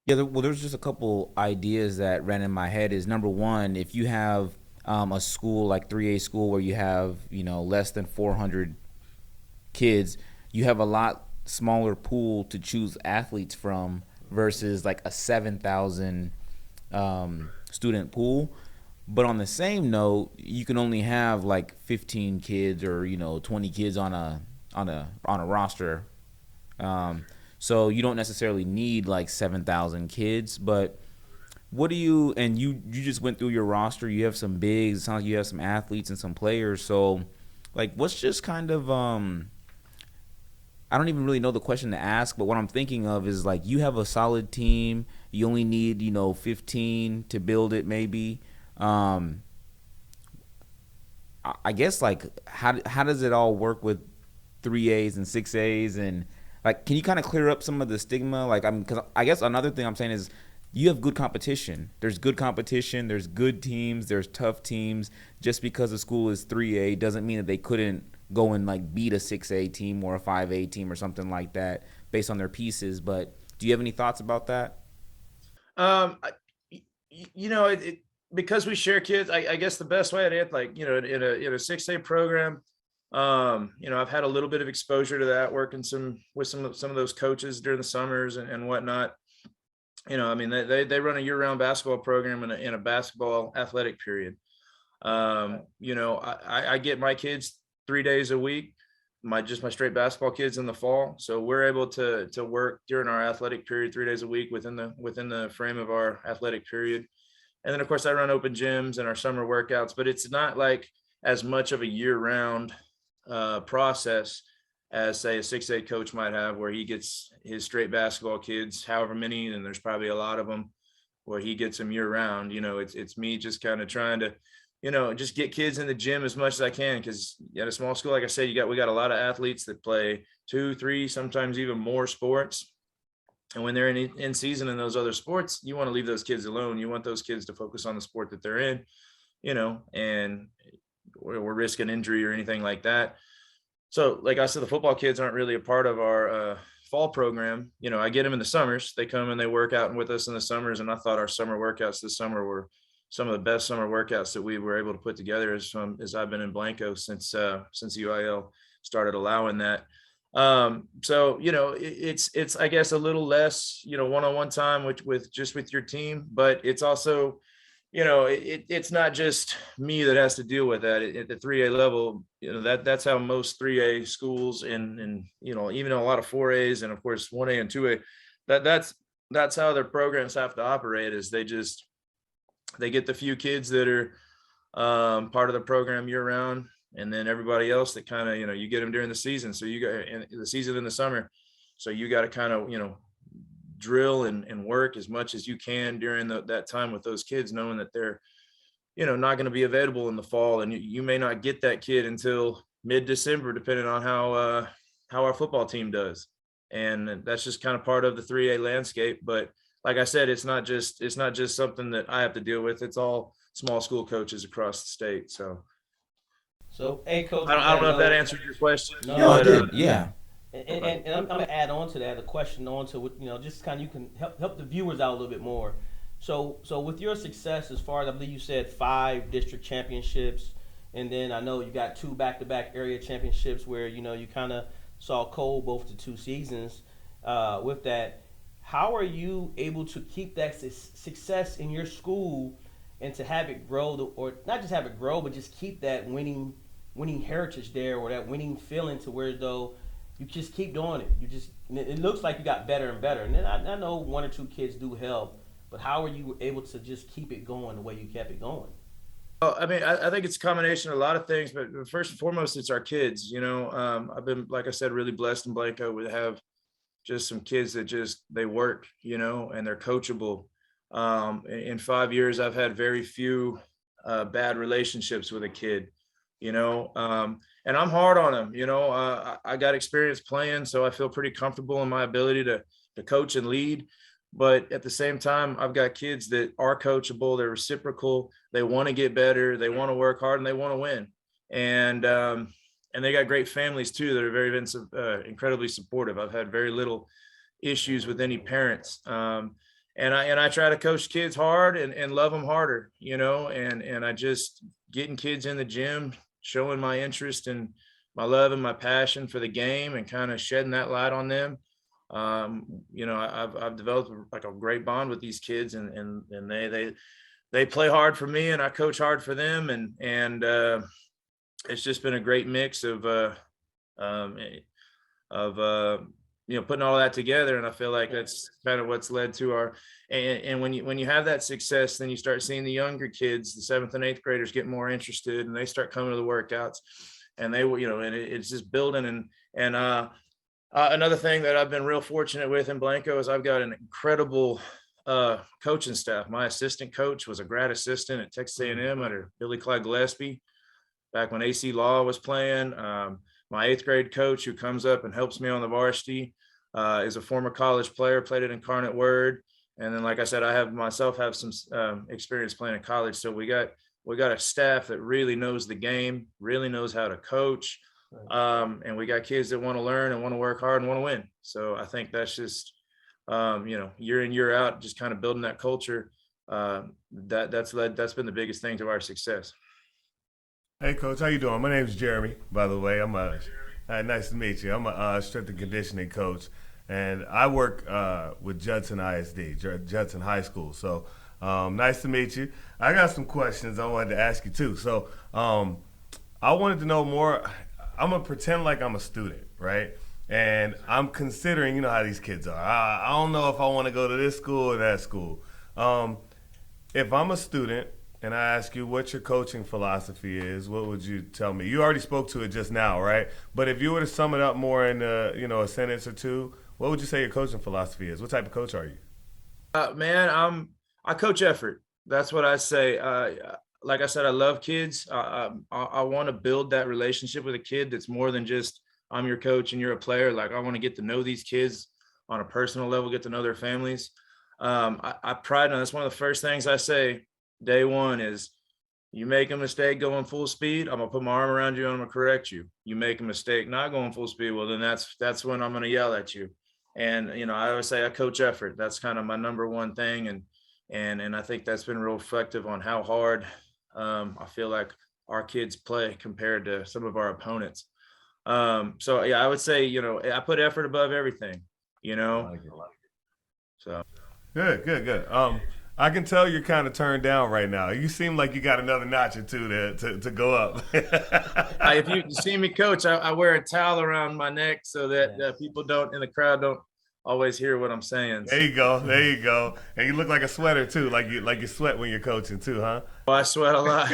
Yeah, well, there's just a couple ideas that ran in my head. Is number one, if you have a school like 3A school where you have less than 400 kids, you have a lot smaller pool to choose athletes from versus like a 7,000 student pool. But on the same note, you can only have like 15 kids or 20 kids on a roster. So you don't necessarily need like 7,000 kids. But what do you and you just went through your roster? You have some bigs. It sounds like you have some athletes and some players. So like, what's just kind of I don't even really know the question to ask, but what I'm thinking of is like you have a solid team. You only need 15 to build it maybe. I guess like how does it all work with 3As and 6As, and like can you kind of clear up some of the stigma? Like because I guess another thing I'm saying is you have good competition. There's good competition. There's good teams. There's tough teams. Just because a school is 3A doesn't mean that they couldn't go and like beat a 6A team or a 5A team or something like that based on their pieces. But do you have any thoughts about that? Because we share kids, I guess the best way to it, like, in a 6A program, I've had a little bit of exposure to that, working with some of those coaches during the summers and whatnot. They run a year-round basketball program in a basketball athletic period. I get my kids 3 days a week, my straight basketball kids in the fall. So we're able to work during our athletic period 3 days a week within the frame of our athletic period. And then of course I run open gyms and our summer workouts, but it's not like as much of a year-round process as say a 6A coach might have, where he gets his straight basketball kids, however many, and there's probably a lot of them, where he gets them year-round. It's me just kind of trying to just get kids in the gym as much as I can, because at a small school, like I said, we got a lot of athletes that play 2, 3, sometimes even more sports. And when they're in season in those other sports, you want to leave those kids alone. You want those kids to focus on the sport that they're in, and we're risking injury or anything like that. So like I said, the football kids aren't really a part of our fall program. I get them in the summers. They come and they work out with us in the summers. And I thought our summer workouts this summer were some of the best summer workouts that we were able to put together as I've been in Blanco since UIL started allowing that. It's I guess a little less, one-on-one time with your team, but it's also, it's not just me that has to deal with that at the 3A level. That's how most 3A schools and even a lot of 4As and of course 1A and 2A, that's how their programs have to operate, is they get the few kids that are part of the program year round, and then everybody else that kind of, you get them during the season. So you got in the season in the summer. So you got to kind of, drill and work as much as you can during that time with those kids, knowing that they're, not going to be available in the fall. And you may not get that kid until mid-December, depending on how our football team does. And that's just kind of part of the 3A landscape. But like I said, it's not just something that I have to deal with. It's all small school coaches across the state. So hey, Coach, I don't know if that answered your question. No, it did. Yeah. And I'm going to add on to that, a question on to, just kind of you can help the viewers out a little bit more. So with your success, as far as I believe you said 5 district championships, and then I know you got 2 back-to-back area championships where, you kind of saw Cole both the 2 seasons. With that, how are you able to keep that success in your school and to have it grow, or not just have it grow, but just keep that winning heritage there, or that winning feeling, to where though you just keep doing it. It looks like you got better and better. And then I know 1 or 2 kids do help, but how are you able to just keep it going the way you kept it going? I mean, I think it's a combination of a lot of things, but first and foremost, it's our kids. I've been, like I said, really blessed in Blanco to have just some kids that they work, and they're coachable. In 5 years, I've had very few bad relationships with a kid, and I'm hard on them. I got experience playing, so I feel pretty comfortable in my ability to coach and lead. But at the same time, I've got kids that are coachable, they're reciprocal, they want to get better, they want to work hard, and they want to win. And they got great families too that are incredibly supportive. I've had very little issues with any parents. And I try to coach kids hard and love them harder, and I just getting kids in the gym, showing my interest and my love and my passion for the game and kind of shedding that light on them. I've developed like a great bond with these kids, and they play hard for me and I coach hard for them. And it's just been a great mix of putting all that together. And I feel like that's kind of what's led to and when you have that success, then you start seeing the younger kids, the 7th and 8th graders, get more interested, and they start coming to the workouts, and it's just building. And another thing that I've been real fortunate with in Blanco is I've got an incredible coaching staff. My assistant coach was a grad assistant at Texas A&M under Billy Clyde Gillespie back when AC Law was playing. My 8th grade coach, who comes up and helps me on the varsity, is a former college player, played at Incarnate Word. And then, like I said, I have some experience playing in college. So we got a staff that really knows the game, really knows how to coach. And we got kids that want to learn and want to work hard and want to win. So I think that's just, year in, year out, just kind of building that culture. That's been the biggest thing to our success. Hey, Coach, how you doing? My name is Jeremy, by the way. Nice to meet you. I'm a strength and conditioning coach, and I work with Judson ISD, Judson High School. So nice to meet you. I got some questions I wanted to ask you, too. So I wanted to know more. I'm going to pretend like I'm a student, right? And I'm considering, how these kids are. I don't know if I want to go to this school or that school. If I'm a student and I ask you what your coaching philosophy is, what would you tell me? You already spoke to it just now, right? But if you were to sum it up more in a sentence or two, what would you say your coaching philosophy is? What type of coach are you? I coach effort. That's what I say. Like I said, I love kids. I want to build that relationship with a kid that's more than just I'm your coach and you're a player. Like, I want to get to know these kids on a personal level, get to know their families. I pride on, that's one of the first things I say day one is, you make a mistake going full speed, I'm gonna put my arm around you and I'm gonna correct you. You make a mistake not going full speed, well, then that's when I'm gonna yell at you. And I always say I coach effort. That's kind of my number one thing. And I think that's been real reflective on how hard I feel like our kids play compared to some of our opponents. So yeah, I would say, I put effort above everything, I like it. So Good. I can tell you're kind of turned down right now. You seem like you got another notch or two to go up. If you see me coach, I wear a towel around my neck so that people in the crowd don't always hear what I'm saying. There you go. And you look like a sweater too, like you sweat when you're coaching too, huh? I sweat a lot.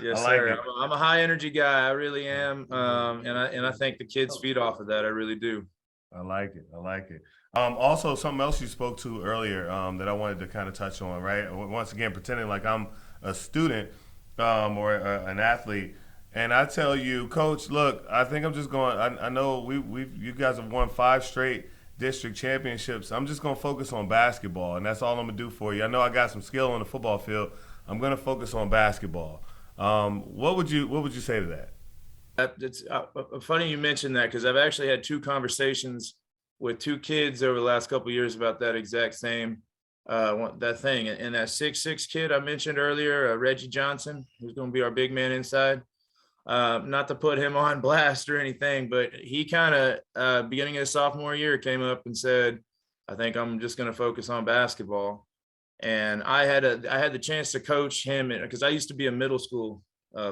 Yes, I like sir. it. I'm a high energy guy. I really am. And I think the kids feed off of that. I really do. I like it. Also, something else you spoke to earlier that I wanted to kind of touch on, right? Once again, pretending like I'm a student or an athlete, and I tell you, Coach, look, I think I'm just going. I know you guys have won 5 straight district championships. I'm just going to focus on basketball, and that's all I'm going to do for you. I know I got some skill on the football field. I'm going to focus on basketball. What would you say to that? It's funny you mentioned that, because I've actually had 2 conversations with 2 kids over the last couple of years about that exact same that thing. And that 6'6" kid I mentioned earlier, Reggie Johnson, who's going to be our big man inside. Not to put him on blast or anything, but he kind of beginning of his sophomore year came up and said, I think I'm just going to focus on basketball. And I had the chance to coach him, because I used to be a middle school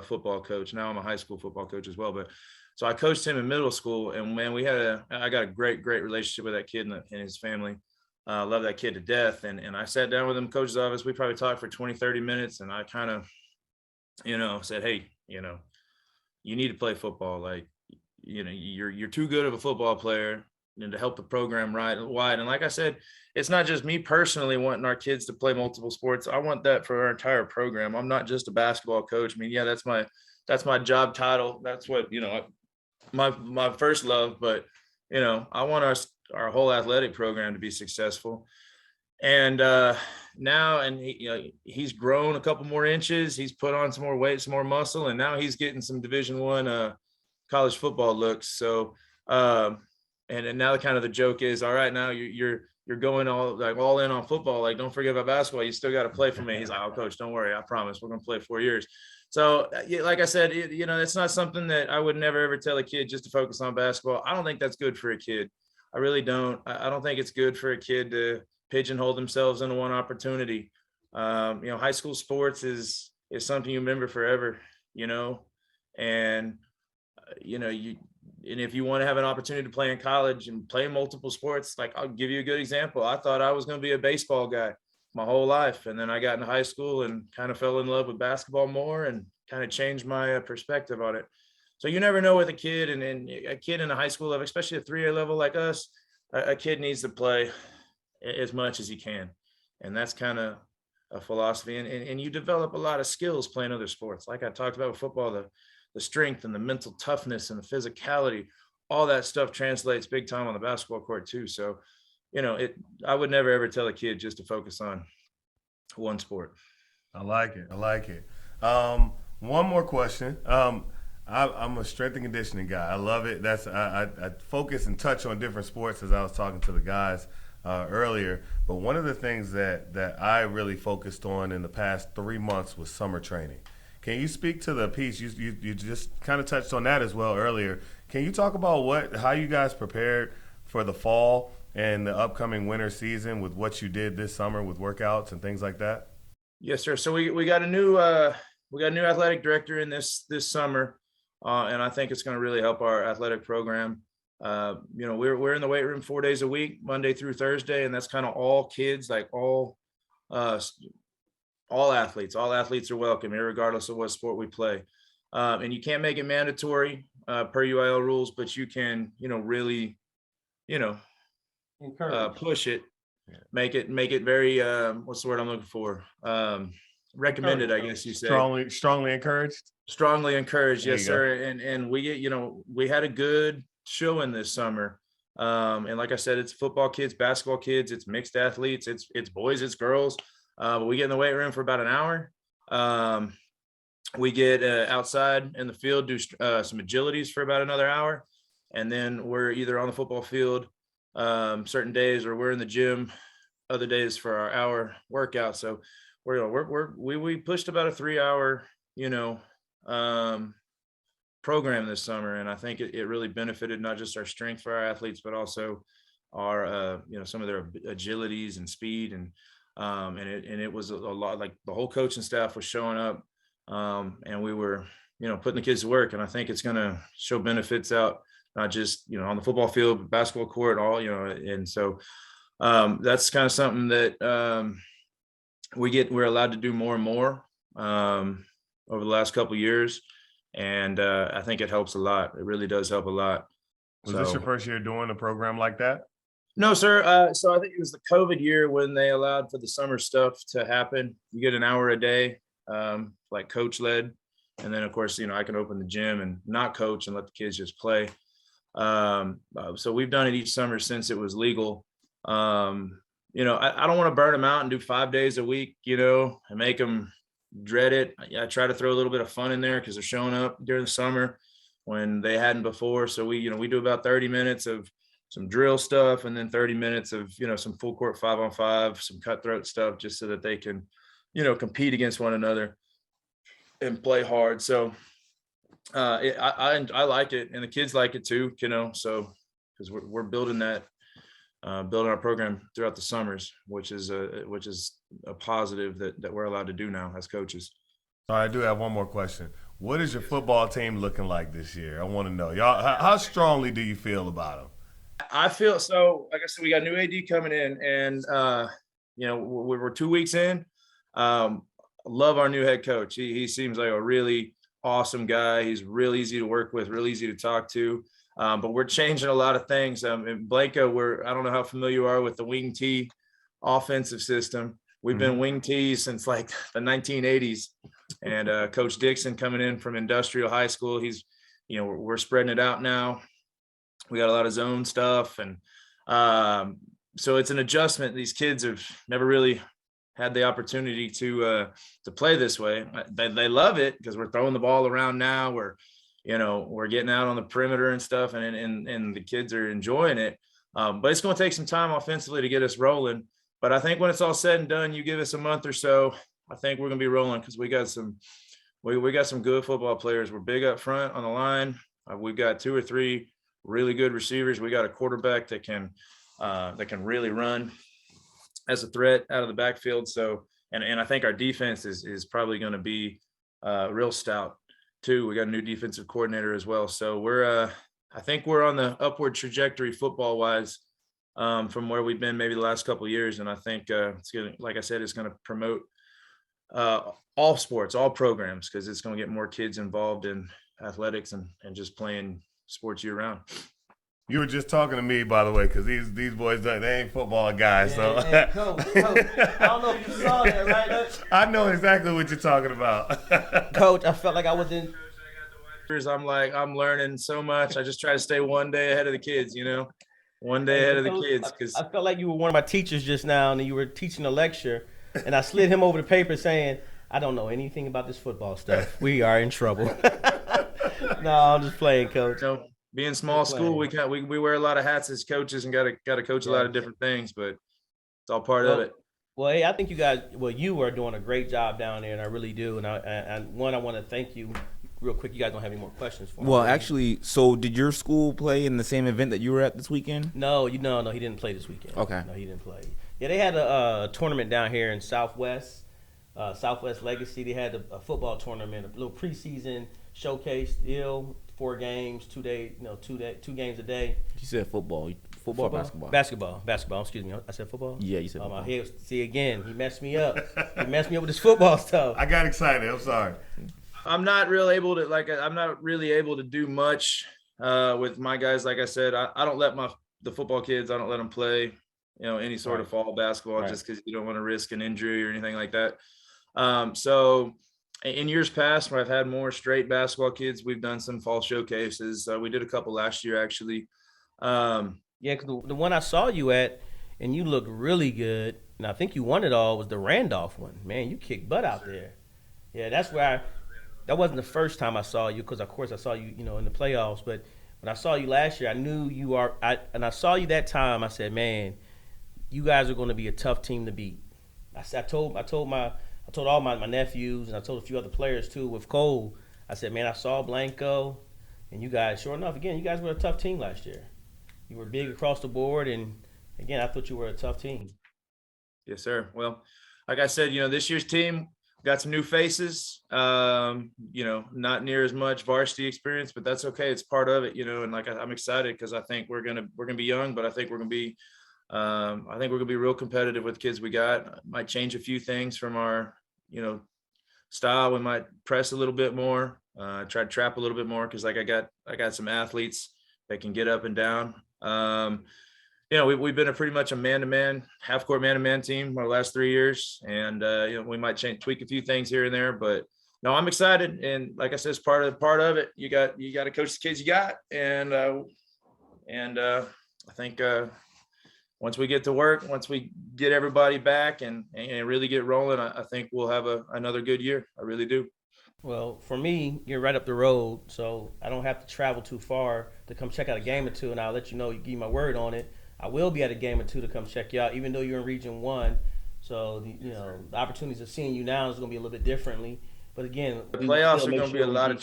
football coach. Now I'm a high school football coach as well. But so I coached him in middle school, and man, I got a great relationship with that kid and his family. Love that kid to death. And I sat down with him, coach's office. We probably talked for 20, 30 minutes. And I kind of, said, hey, you need to play football. Like, you're too good of a football player and to help the program wide. And like I said, it's not just me personally wanting our kids to play multiple sports. I want that for our entire program. I'm not just a basketball coach. I mean, yeah, that's my job title. That's what, my first love, but I want our whole athletic program to be successful. And now, and he's grown a couple more inches. He's put on some more weight, some more muscle, and now he's getting some Division I college football looks. So, and now kind of the joke is, all right, now you're going all in on football. Like, don't forget about basketball. You still got to play for me. He's like, oh, coach, don't worry. I promise we're going to play 4 years. So, like I said, it's not something that I would never, ever tell a kid just to focus on basketball. I don't think that's good for a kid. I really don't. I don't think it's good for a kid to pigeonhole themselves into one opportunity. High school sports is something you remember forever, and, and if you want to have an opportunity to play in college and play multiple sports, like, I'll give you a good example. I thought I was going to be a baseball guy my whole life. And then I got into high school and kind of fell in love with basketball more and kind of changed my perspective on it. So you never know with a kid, and a kid in a high school level, especially a 3A level like us, a kid needs to play as much as he can. And that's kind of a philosophy. And you develop a lot of skills playing other sports. Like I talked about with football, the strength and the mental toughness and the physicality, all that stuff translates big time on the basketball court too. So, I would never, ever tell a kid just to focus on one sport. I like it. One more question. I'm a strength and conditioning guy. I love it. I focus and touch on different sports as I was talking to the guys earlier. But one of the things that I really focused on in the past 3 months was summer training. Can you speak to the piece? You just kind of touched on that as well earlier. Can you talk about how you guys prepared for the fall and the upcoming winter season with what you did this summer with workouts and things like that? Yes, sir. So we got a new athletic director in this summer, and I think it's going to really help our athletic program. We're in the weight room 4 days a week, Monday through Thursday, and that's kind of all kids, like all athletes. All athletes are welcome, regardless of what sport we play. And you can't make it mandatory per UIL rules, but you can, really, push it, make it very what's the word I'm looking for? Recommended, I guess you say. Strongly encouraged. Strongly encouraged, yes, sir. And we get, we had a good showing this summer. And like I said, it's football kids, basketball kids, it's mixed athletes, it's boys, it's girls. But we get in the weight room for about an hour. We get outside in the field, do some agilities for about another hour. And then we're either on the football field certain days, or we're in the gym other days for our hour workout. So we pushed about a 3 hour, program this summer. And I think it really benefited not just our strength for our athletes, but also our, some of their agilities and speed. And it was a lot, like the whole coaching staff was showing up, and we were, putting the kids to work. And I think it's going to show benefits out, not just, on the football field, basketball court, all, and so that's kind of something that we're allowed to do more and more over the last couple of years. And I think it helps a lot. It really does help a lot. Was this your first year doing a program like that? No, sir. So I think it was the COVID year when they allowed for the summer stuff to happen. You get an hour a day, like coach led. And then of course, I can open the gym and not coach and let the kids just play. So we've done it each summer since it was legal. I don't want to burn them out and do 5 days a week, and make them dread it. I try to throw a little bit of fun in there because they're showing up during the summer when they hadn't before. So we do about 30 minutes of some drill stuff, and then 30 minutes of, some full court 5-on-5, some cutthroat stuff, just so that they can, compete against one another and play hard. So I like it, and the kids like it too, so because we're building that, building our program throughout the summers, which is a positive that we're allowed to do now as coaches. All right, I do have one more question. What is your football team looking like this year? I want to know, y'all. How strongly do you feel about them? I feel so. Like I said, we got new AD coming in, and we're 2 weeks in. Love our new head coach. He seems like a really awesome guy. He's real easy to work with, real easy to talk to. But we're changing a lot of things. In Blanco, I don't know how familiar you are with the wing T offensive system. We've been wing T's since like the 1980s. And Coach Dixon coming in from Industrial High School, we're spreading it out now. We got a lot of zone stuff, and so it's an adjustment. These kids have never really had the opportunity to play this way. They love it because we're throwing the ball around now. We're getting out on the perimeter and stuff, and the kids are enjoying it. But it's going to take some time offensively to get us rolling. But I think when it's all said and done, you give us a month or so, I think we're going to be rolling because we got some good football players. We're big up front on the line. We've got 2 or 3 really good receivers. We got a quarterback that can really run as a threat out of the backfield. So, and I think our defense is probably going to be real stout too. We got a new defensive coordinator as well. So I think we're on the upward trajectory football wise from where we've been maybe the last couple of years. And I think it's going to, like I said, it's going to promote all sports, all programs, because it's going to get more kids involved in athletics and just playing sports year round. You were just talking to me, by the way, because these boys, they ain't football guys. Yeah, so Coach, I don't know if you saw that, right? I know exactly what you're talking about. Coach, I felt like I was in. I'm learning so much. I just try to stay one day ahead of the kids, one day ahead of the kids. Because I felt like you were one of my teachers just now, and you were teaching a lecture, and I slid him over the paper saying, I don't know anything about this football stuff. We are in trouble. No, I'm just playing, Coach. Being small school, we wear a lot of hats as coaches and got to coach a lot of different things, but it's all part of it. Well, hey, I think you are doing a great job down there, and I really do. And I want to thank you real quick. You guys don't have any more questions for me? Well, actually, so did your school play in the same event that you were at this weekend? No, he didn't play this weekend. Okay. No, he didn't play. Yeah, they had a tournament down here in Southwest Legacy. They had a football tournament, a little preseason showcase deal. 4 games, 2 games a day. You said football, or basketball? Basketball. Excuse me. I said football. Yeah, you said football. See again, he messed me up. He messed me up with this football stuff. I got excited. I'm sorry. I'm not really able to do much with my guys. Like I said, I don't let the football kids. I don't let them play, any sort of fall basketball just because you don't want to risk an injury or anything like that. So. In years past, where I've had more straight basketball kids, we've done some fall showcases. We did a couple last year, actually. Yeah, because the one I saw you at, and you looked really good, and I think you won it all, was the Randolph one. Man, you kicked butt out there. Yeah, that's where that wasn't the first time I saw you, because, of course, I saw you, in the playoffs. But when I saw you last year, I knew you are – and I saw you that time, I said, man, you guys are going to be a tough team to beat. I told all my nephews, and I told a few other players too with Cole. I said, man, I saw Blanco, and you guys, sure enough, again, you guys were a tough team last year. You were big across the board, and again, I thought you were a tough team. Yes, sir. Well, like I said, this year's team got some new faces. Not near as much varsity experience, but that's okay. It's part of it, And I'm excited because I think we're gonna be young, but I think we're gonna be. I think we're gonna be real competitive with the kids we got. Might change a few things from our, style. We might press a little bit more, try to trap a little bit more because I got some athletes that can get up and down. We've been pretty much a man-to-man, half-court man-to-man team our last 3 years, and we might tweak a few things here and there. But no, I'm excited, and like I said, it's part of it. You got to coach the kids you got, and I think. Once we get to work, once we get everybody back and really get rolling, I think we'll have another good year. I really do. Well, for me, you're right up the road, so I don't have to travel too far to come check out a game or two, and I'll let you know, give you my word on it. I will be at a game or two to come check you out, even though you're in Region 1. So, the opportunities of seeing you now is going to be a little bit differently. But again, the playoffs are going to be a lot of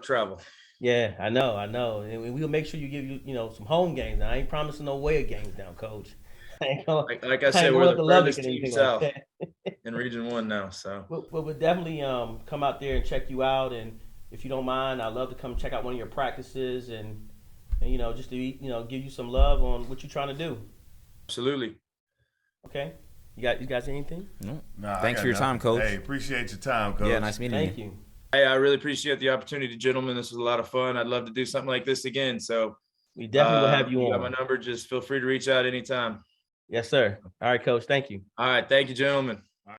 travel. Yeah, I know. And we'll make sure you give some home games. Now, I ain't promising no away games now, Coach. Like I said, we're the furthest team south in Region 1 now. So we'll definitely come out there and check you out. And if you don't mind, I'd love to come check out one of your practices and and just to give you some love on what you're trying to do. Absolutely. Okay, you guys anything? No. Nah, Thanks for your time, Coach. Hey, appreciate your time, Coach. Yeah, nice meeting you. Thank you. Hey, I really appreciate the opportunity, gentlemen. This was a lot of fun. I'd love to do something like this again. So We definitely will have you got on. my number. Just feel free to reach out anytime. Yes, sir. All right, Coach. Thank you. All right. Thank you, gentlemen.